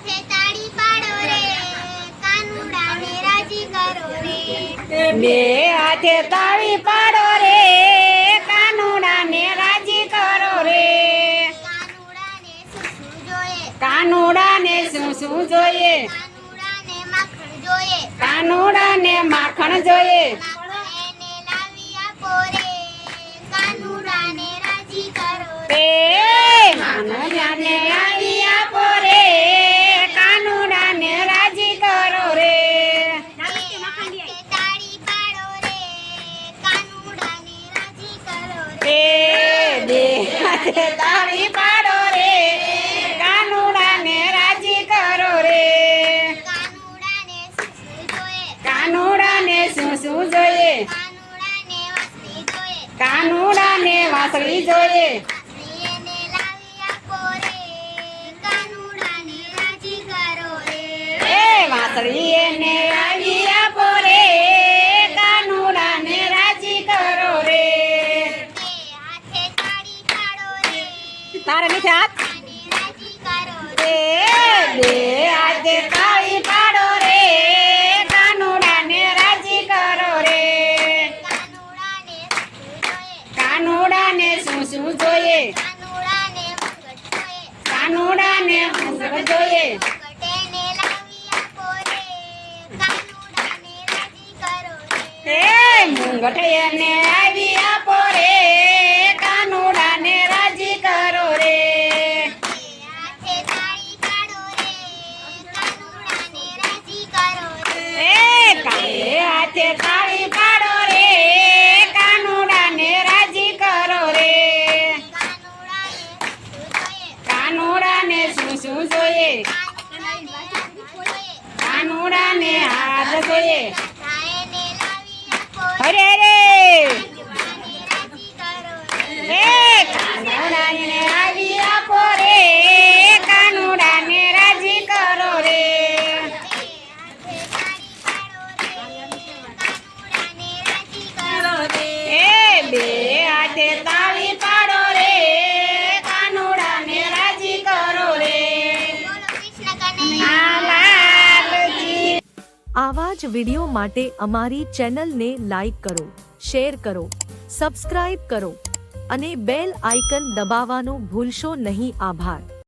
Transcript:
હાથે તાળી પાડો રે કાનુડાને રાજી કરો રે બે હાથે તાળી પાડો રે કાનુડાને રાજી કરો રે કાનુડાને શું શું જોઈએ કાનુડાને શું શું જોઈએ કાનુડાને માખણ જોઈએ કાનુડાને માખણ જોઈએ એને લાવી આપો રે કાનુડાને રાજી કરો તે રે કાનુડાને આવી આપો રે કાનુડાને રાજી કરો રે હાથે તાળી પાડો રે કાનુડાને રાજી કરો રે તે બે હાથે તાળી પાડો રે કાનુડાને રાજી કરો રે કાનુડાને શું શું જોઈએ કાનુડાને વાંસળી જોઈએ વાંસળી એને લાવી આપો રે કાનુડાને રાજી કરો રે એ વાંસળી એને આવી આપો રે કાનુડાને રાજી કરો રે હાથે તાળી પાડો રે તારે નીચે હાથ કાને રાજી કરો એ રે બે હાથે તાળી પાડો રે કાનુડાને રાજી કરો રે કાનુડાને શું કાનુડાને શું શું જોઈએ શું જોઈએ કાનુડાને મુગટ જોઈએ કાનુડાને મુગટ જોઈએ મુગટને લાવી આપો રે કાનુડાને રાજી કરો રે એ મુંગટ એને આવી આપો રે કાનુડાને રાજી કરો રે હાથે તાળી પાડો રે કાનુડાને રાજી કરો રે એ કાલે હાથે તાળી પાડો રે કાનુડાને રાજી કરો રે કાનુડાને શું શું જોઈએ કાનુડાને કાનુડાને રાજી જોઈએ હાથ જોઈએ એને લાવી આપો હરે રે કાનુડાને રાજી કરો રે એ કાનુડાને આવી આપો રે કાનુડાને રાજી કરો રે એ બે હાથે તાળી પાડો રે કાનુડાને રાજી કરો રે આ લાલજી આવા જ વિડિયો માટે અમારી ચેનલને લાઈક કરો, શેર કરો, સબસ્ક્રાઇબ કરો અને બેલ આઇકન દબાવવાનું ભૂલશો નહીં. આભાર.